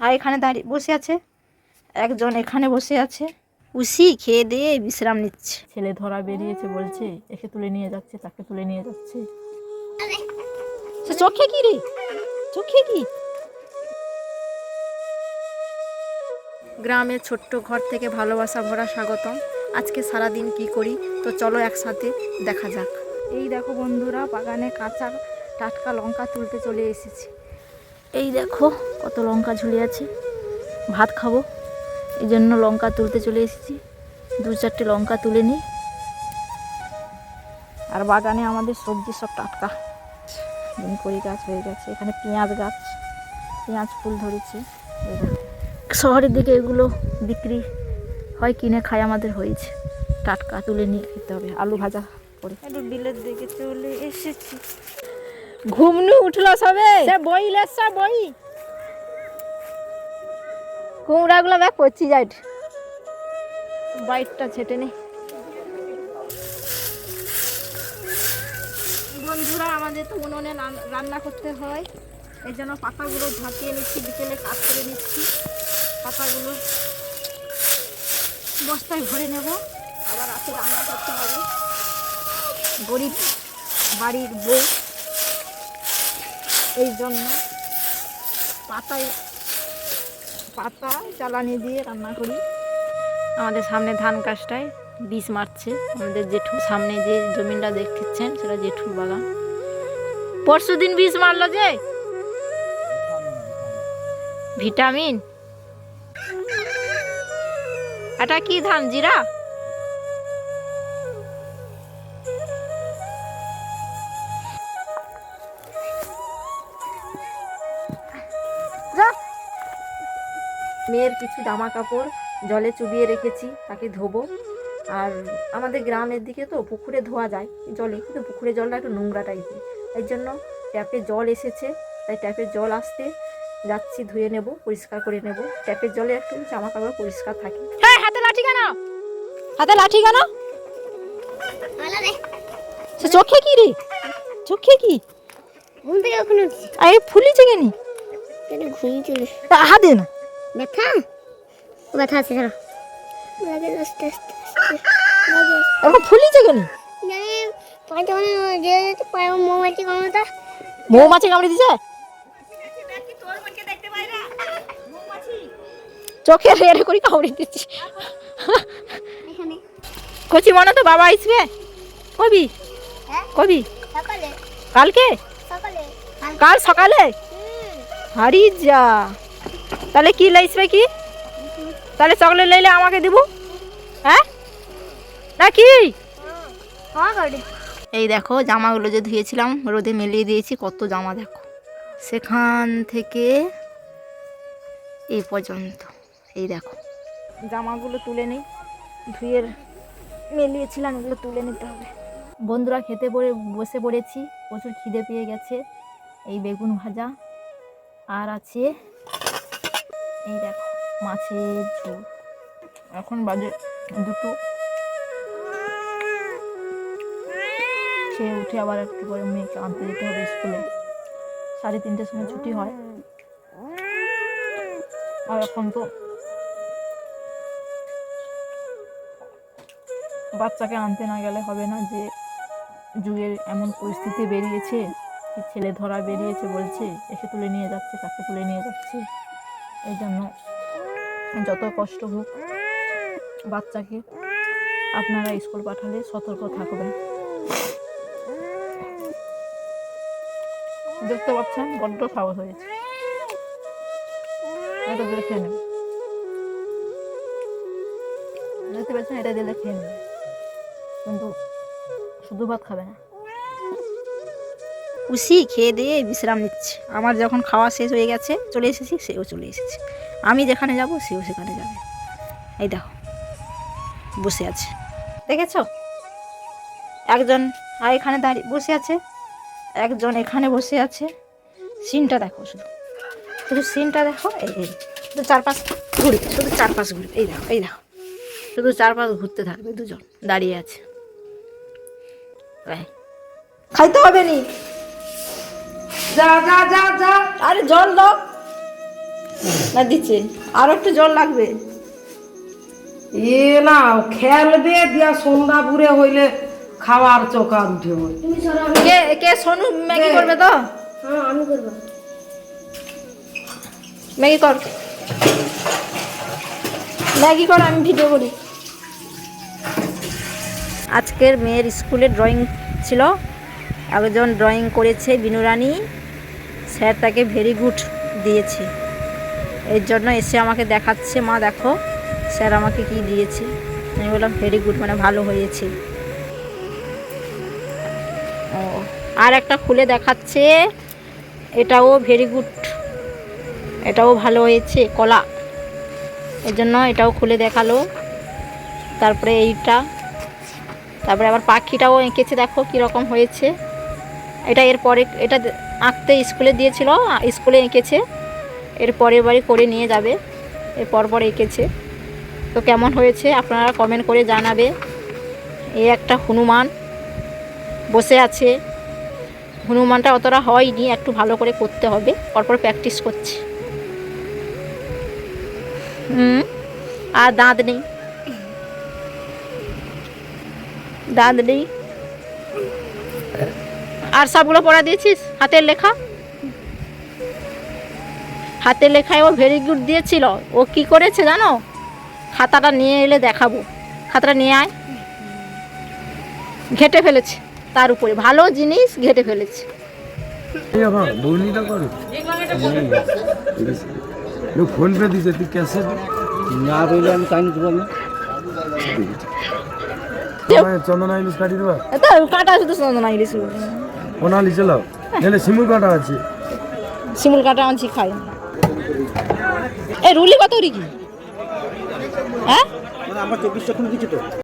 আর এখানে দাঁড়িয়ে বসে আছে, একজন এখানে বসে আছে, উসি খেয়ে দিয়ে বিশ্রাম নিচ্ছে। ছেলে ধরা বেরিয়েছে বলছে, একে তুলে নিয়ে যাচ্ছে, তাকে তুলে নিয়ে যাচ্ছে। সে চোখে কি রে, চোখে কি? গ্রামের ছোট্ট ঘর থেকে ভালোবাসা ভরা স্বাগতম। আজকে সারাদিন কি করি তো চলো একসাথে দেখা যাক। এই দেখো বন্ধুরা, বাগানে কাঁচা টাটকা লঙ্কা তুলতে চলে এসেছি। এই দেখো কত লঙ্কা ঝুলে আছে, ভাত খাবো এই জন্য লঙ্কা তুলতে চলে এসেছি। 2-4টে লঙ্কা তুলে নিই। আর বাগানে আমাদের সবজি সব টাটকা, করি গাছ হয়ে গেছে, এখানে পেঁয়াজ গাছ, পেঁয়াজ ফুল ধরেছে। শহরের দিকে এগুলো বিক্রি হয়, কিনে খাই, আমাদের হয়েছে টাটকা, তুলে নিয়ে খেতে হবে। আলু ভাজা করে একটু বিলের দিকে চলে এসেছি। ঘুমনু উঠলো সবে, বই লেসা বই কুমড়াগুলো ব্যাগ করছি, যাই বাইকটা ছেটে নেই। বন্ধুরা আমাদের তো উনুনে রান্না করতে হয়, এই জন্য পাতাগুলো ঝাঁপিয়ে নিচ্ছি, বিকেলে কাজ করে নিচ্ছি। পাতাগুলো বস্তায় ভরে নেব, আবার রাতে রান্না করতে হবে। গরিব বাড়ির বউ, এই জন্য পাতা জ্বালানি দিয়ে রান্না করি। আমাদের সামনে ধান গাছটায় বিষ মারছে আমাদের জেঠু। সামনে যে জমিটা দেখতেছেন সেটা জেঠুর বাগান। পরশুদিন বিষ মারলো যে, ভিটামিন। এটা কি ধান, জিরা? মেয়ের কিছু জামা কাপড় জলে চুবিয়ে রেখেছি, তাকে ধোবো। আর আমাদের গ্রামের দিকে তো পুকুরে ধোয়া যায় জলে, কিন্তু পুকুরের জলটা একটু নোংরা টাইপের, এই জন্য ট্যাপে জল এসেছে, তাই ট্যাপের জল আসতে যাচ্ছি, ধুয়ে নেব, পরিষ্কার করে নেব। ট্যাপের জলে একটু জামা কাপড় পরিষ্কার থাকে। হ্যাঁ, হাতে লাঠি কেন, হাতে লাঠি কেন? সে চোখে কি রে, চোখে কি? ঘুম থেকে কখন উঠছিস? আরে ফুলিছে কেনি? ঘুম চলে হাতে না ব্যথা, ব্যথা আছে ছাড়া লাগে আস্তে আস্তে এখন ফুলিছে কেন? মৌমাছি কামড়াটা, মৌমাছি কামড়ে দিছে চোখে রেড়ে করে কামড়ে দিচ্ছি। কচি মনে তো বাবা আসবে কবি, কবি কালকে, কাল সকালে? হারি যা, তাহলে কি লাইসবে কি? তাহলে চকলেট লাইলে আমাকে দিব, হ্যাঁ নাকি? এই দেখো জামাগুলো যে ধুয়েছিলাম রোদে মেলিয়ে দিয়েছি, কত জামা দেখো, সেখান থেকে এই পর্যন্ত। এই দেখো জামাগুলো তুলে নেই, ধুয়ে মেলিয়েছিলাম, এগুলো তুলে নিতে হবে। বন্ধুরা খেতে বসে পড়েছি, প্রচুর খিদে পেয়ে গেছে। এই বেগুন ভাজা আর আছে এই দেখো মাছের ঝোল। এখন বাজে 2টো, খেয়ে উঠে আবার একটু করে মেয়েকে আনতে যেতে হবে স্কুলে, 3:30টার সময় ছুটি হয়। আর এখন তো বাচ্চাকে আনতে না গেলে হবে না, যে যুগের এমন পরিস্থিতি বেরিয়েছে, ছেলে ধরা বেরিয়েছে বলছে, একে তুলে নিয়ে যাচ্ছে, তাকে তুলে নিয়ে যাচ্ছে। এই জন্য যত কষ্ট হোক বাচ্চাকে আপনারা স্কুল পাঠালে সতর্ক থাকবেন। দেখতে পাচ্ছেন বড্ড সাহস হয়েছে, এটা দিলে খেয়ে নেবে, দেখতে পাচ্ছেন এটা দিলে খেয়ে নেবে, কিন্তু শুধু ভাত খাবে না। উসি খেয়ে দিয়ে বিশ্রাম নিচ্ছে। আমার যখন খাওয়া শেষ হয়ে গেছে চলে এসেছি, সেও চলে এসেছে। আমি যেখানে যাব সেও সেখানে যাবে। এই দেখো বসে আছে, দেখেছো? একজন আর এখানে দাঁড়িয়ে বসে আছে, একজন এখানে বসে আছে। সিনটা দেখো, শুধু শুধু সিনটা দেখো। এই শুধু চারপাশ ঘুরে, শুধু চারপাশ ঘুরে, এই দেখো, এই দেখো, শুধু চারপাশ ঘুরতে থাকবে, দুজন দাঁড়িয়ে আছে। খাইতে হবে নি, যা যা যা যা, আরে জল দাও, না দিচ্ছে আর একটু জল লাগবে। এ না খেলবে দিয়া সন্ধ্যা পুরে হইলে খাওয়ার চকার উঠে হয়। কে কে সোনু ম্যাগি করবে তো? হ্যাঁ আমি করবো। ম্যাগি কর, ম্যাগি কর, আমি ভিডিও করি। আজকের মেয়ের স্কুলে ড্রয়িং ছিল, একজন ড্রয়িং করেছে বিনুরানী, স্যার তাকে ভেরি গুড দিয়েছে। এর জন্য এসে আমাকে দেখাচ্ছে, মা দেখো স্যার আমাকে কি দিয়েছে। আমি বললাম ভেরি গুড মানে ভালো হয়েছে। ও আর একটা খুলে দেখাচ্ছে, এটাও ভেরি গুড, এটাও ভালো হয়েছে কলা, এর জন্য এটাও খুলে দেখালো। তারপরে এইটা, তারপরে আবার পাখিটাও এঁকেছে, দেখো কীরকম হয়েছে। এটা এরপরে এটা আঁকতে স্কুলে দিয়েছিল, স্কুলে এঁকেছে, এর পরের বাড়ি করে নিয়ে যাবে, এর পর এঁকেছে। তো কেমন হয়েছে আপনারা কমেন্ট করে জানাবে। এই একটা হনুমান বসে আছে, হনুমানটা অতটা হয়নি, একটু ভালো করে করতে হবে, পরপর প্র্যাকটিস করছে। আর দাঁত নেই, দাঁত নেই। আর সবগুলো পড়া দিয়েছিস? হাতের লেখা, হাতের লেখায় ও ভেরি গুড দিয়েছিল। ও কি করেছে জানো, খাতাটা নিয়ে এলে দেখাবো, খাতাটা নিয়ে আয়, ঘেটে ফেলেছে, তার উপরে ভালো জিনিস ঘেটে ফেলেছে। ফোন পে দিছে তুই ক্যাশে না দিলে আমি কাইনি দেবো না। চন্দনা ইলিশ কাটি দেবা, কাটা শুধু চন্দনা ইলিশ, ওনা লিচে লাও, নাহলে শিমুল কাটা আছে। শিমুল কাটা আনছি, খাই। এ রুলি কত রি কি? হ্যাঁ আমার 24 টাকা দিচ্ছে তো।